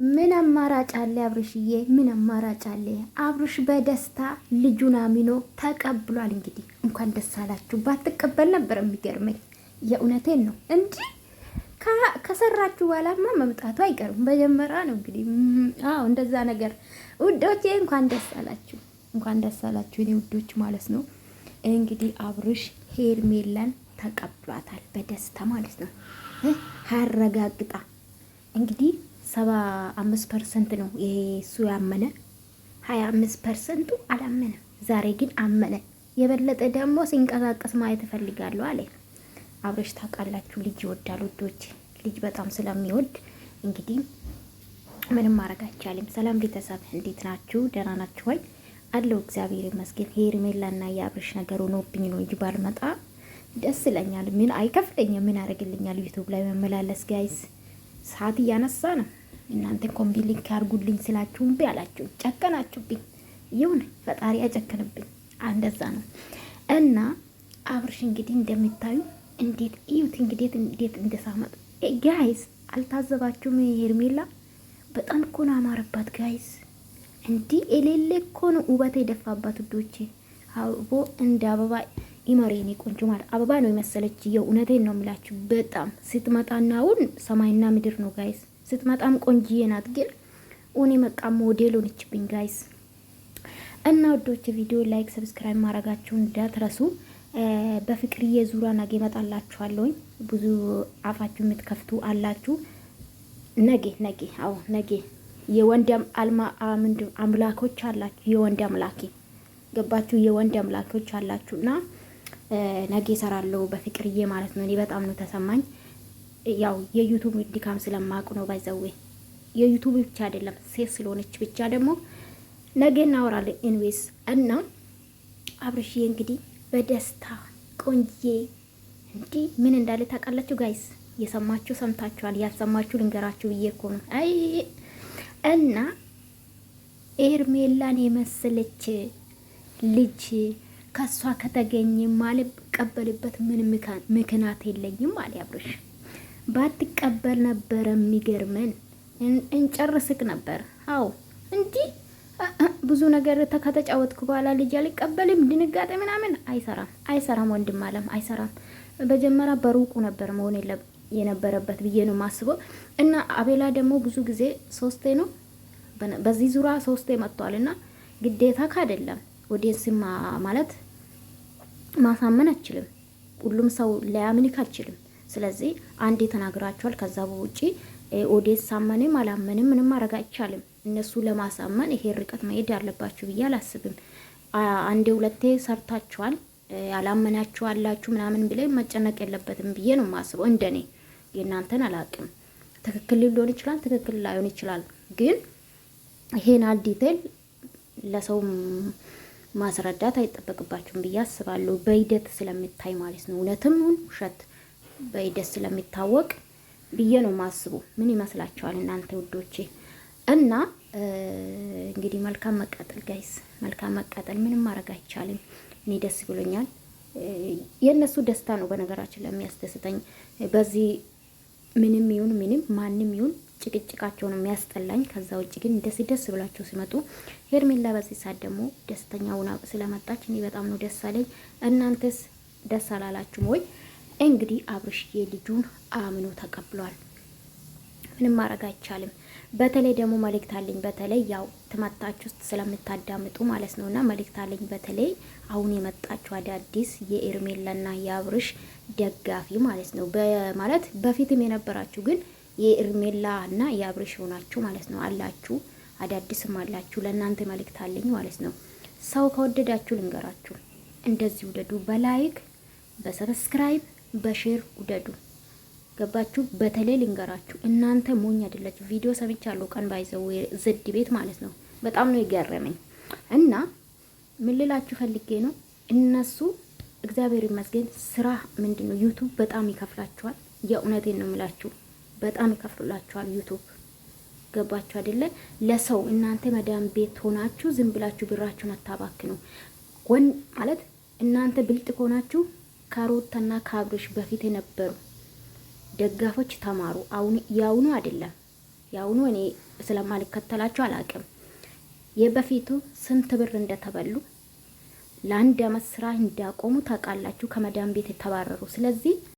ምን አማራጭ አለ አብርሽዬ? ምን አማራጭ አለ? አብርሽ በደስታ ልጁን አሚኖ ተቀብሏል። እንግዲህ እንኳን ደስ አላችሁ። ባትቀበል ነበር የሚገርመኝ። የእውነቴን ነው እንጂ ከሰራችሁ በኋላማ መምጣቱ አይቀርም። መጀመሪያ ነው እንግዲህ። አዎ እንደዛ ነገር ውዶቼ፣ እንኳን ደስ አላችሁ፣ እንኳን ደስ አላችሁ እኔ ውዶች ማለት ነው። እንግዲህ አብርሽ ሄርሜላን ተቀብሏታል በደስታ ማለት ነው። አረጋግጣ እንግዲህ 75% ነው ይሄ እሱ ያመነ፣ 25%ቱ አላመነም። ዛሬ ግን አመነ። የበለጠ ደግሞ ሲንቀሳቀስ ማየት እፈልጋለሁ አለ አብርሽ። ታውቃላችሁ ልጅ ይወዳል ውዶች፣ ልጅ በጣም ስለሚወድ እንግዲህ ምንም ማድረግ አይቻልም። ሰላም ቤተሰብ እንዴት ናችሁ? ደህና ናችሁ ወይ? አለው እግዚአብሔር ይመስገን። ሄርሜላና የአብርሽ ነገር ሆኖብኝ ነው እንጂ ባልመጣ ደስ ይለኛል። ምን አይከፍለኝም። ምን ያደርግልኛል? ዩቲዩብ ላይ መመላለስ ጋይስ ሰዓት እያነሳ ነው። እናንተ ኮምቢ ሊንክ አድርጉልኝ ስላችሁ እምቢ አላችሁ፣ ጨከናችሁብኝ። ይሁን ፈጣሪ ያጨክንብኝ። እንደዛ ነው እና አብርሽ እንግዲህ እንደምታዩ እንዴት እዩት፣ እንዴት እንደሳመጥ ጋይስ። አልታዘባችሁም? ሄርሜላ በጣም እኮ ነው አማረባት ጋይስ። እንዲህ የሌለ እኮ ነው ውበት የደፋባት ውዶቼ። አበቦ እንደ አበባ ይመሬኔ ቆንጆ ማለት አበባ ነው የመሰለች። የእውነቴን ነው የምላችሁ። በጣም ስትመጣና አሁን ሰማይና ምድር ነው ጋይስ። ስትመጣም ቆንጂዬ ናት፣ ግን እኔ መቃም ሞዴል ሆነችብኝ ጋይስ። እና ወዶች ቪዲዮ ላይክ፣ ሰብስክራይብ ማድረጋችሁን እንዳትረሱ። በፍቅርዬ ዙራ ነገ እመጣላችኋለሁኝ። ብዙ አፋችሁ የምትከፍቱ አላችሁ። ነገ አዎ ነገ የወንድ አምላኮች አላችሁ። የወንድ አምላኬ ገባችሁ? የወንድ አምላኮች አላችሁና ነገ እሰራለሁ በፍቅርዬ ማለት ነው። እኔ በጣም ነው ተሰማኝ። ያው የዩቲዩብ ድካም ስለማቁ ነው ባይዘዌ። የዩቲዩብ ብቻ አይደለም ሴት ስለሆነች ብቻ ደግሞ ነገ እናወራለን። ኢንዌስ እና አብርሽዬ እንግዲህ በደስታ ቆንጂዬ እንዲህ ምን እንዳለ ታውቃላችሁ ጋይስ? የሰማችሁ ሰምታችኋል፣ ያልሰማችሁ ልንገራችሁ ብዬ እኮ ነው። አይ እና ሄርሜላን የመሰለች ልጅ ከሷ ከተገኘ ማለት ቀበልበት ምን ምክንያት የለኝም አለ አብርሽ። ባትቀበል ነበረ የሚገርመን እንጨርስክ ነበር። አዎ እንዲህ ብዙ ነገር ከተጫወትኩ በኋላ ልጅ አልቀበልም ድንጋጤ ምናምን አይሰራም ወንድም አለም አይሰራም። በጀመራ በሩቁ ነበር መሆን የነበረበት ብዬ ነው ማስበው። እና አቤላ ደግሞ ብዙ ጊዜ 3 ነው በዚህ ዙራ 3 መጥቷል። እና ግዴታ ካደለም ኦዲየንስማ ማለት ማሳመን አችልም። ሁሉም ሰው ሊያምንክ አችልም። ስለዚህ አንዴ ተናግራቸዋል። ከዛ በውጪ ኦዲየንስ ሳመንም አላመንም ምንም ማድረግ አይቻልም። እነሱ ለማሳመን ይሄ ርቀት መሄድ ያለባችሁ ብዬ አላስብም። አንዴ ሁለቴ ሰርታችኋል፣ ያላመናችሁ አላችሁ ምናምን ብለ መጨነቅ የለበትም ብዬ ነው ማስበው። እንደኔ የእናንተን አላቅም። ትክክል ሊሆን ይችላል፣ ትክክል ላይሆን ይችላል። ግን ይሄን ዲቴል ለሰው ማስረዳት አይጠበቅባችሁም ብዬ አስባለሁ። በሂደት ስለሚታይ ማለት ነው። እውነትም ውሸት በሂደት ስለሚታወቅ ብዬ ነው ማስቡ። ምን ይመስላችኋል እናንተ ውዶቼ? እና እንግዲህ መልካም መቀጠል ጋይስ፣ መልካም መቀጠል። ምንም ማድረግ አይቻልም። እኔ ደስ ብሎኛል። የእነሱ ደስታ ነው በነገራችን ለሚያስደስተኝ። በዚህ ምንም ይሁን ምንም ማንም ይሁን ጭቅጭቃቸውን የሚያስጠላኝ። ከዛ ውጭ ግን ደስ ብላችሁ ሲመጡ ሄርሜላ በዚህ ሰዓት ደግሞ ደስተኛ ሆና ስለመጣች እኔ በጣም ነው ደስ አለኝ። እናንተስ ደስ አላላችሁም ወይ? እንግዲህ አብርሽዬ ልጁን አምኖ ተቀብሏል። ምንም ማድረግ አይቻልም። በተለይ ደግሞ መልእክት አለኝ። በተለይ ያው ትመጣችሁ ስለምታዳምጡ ማለት ነውና መልእክት አለኝ። በተለይ አሁን የመጣችሁ አዳዲስ የሄርሜላና የአብርሽ ደጋፊ ማለት ነው። በማለት በፊትም የነበራችሁ ግን የሄርሜላ እና የአብርሽ ሆናችሁ ማለት ነው አላችሁ። አዳዲስም አላችሁ። ለእናንተ መልእክት አለኝ ማለት ነው። ሰው ከወደዳችሁ ልንገራችሁ፣ እንደዚህ ውደዱ። በላይክ በሰብስክራይብ በሼር ውደዱ። ገባችሁ? በተለይ ልንገራችሁ፣ እናንተ ሞኝ አይደላችሁ። ቪዲዮ ሰምቻለሁ ቀን ባይዘው ዝድ ቤት ማለት ነው። በጣም ነው የገረመኝ። እና ምን ልላችሁ ፈልጌ ነው፣ እነሱ እግዚአብሔር ይመስገን ስራ ምንድነው ዩቲዩብ በጣም ይከፍላችኋል። የእውነቴን ነው የምላችሁ፣ በጣም ይከፍሉላችኋል ዩቲዩብ። ገባችሁ አይደለ? ለሰው እናንተ መዳም ቤት ሆናችሁ ዝም ብላችሁ ብራችሁን አታባክኑ። ማለት እናንተ ብልጥ ከሆናችሁ ከሩታና ከአብርሽ በፊት የነበሩ ደጋፎች ተማሩ። አሁን ያውኑ አይደለም ያውኑ እኔ ስለማልከተላቸው አላቅም። የበፊቱ ስንት ብር እንደተበሉ ለአንድ አመት ስራ እንዳቆሙ ታውቃላችሁ፣ ከመዳን ቤት የተባረሩ። ስለዚህ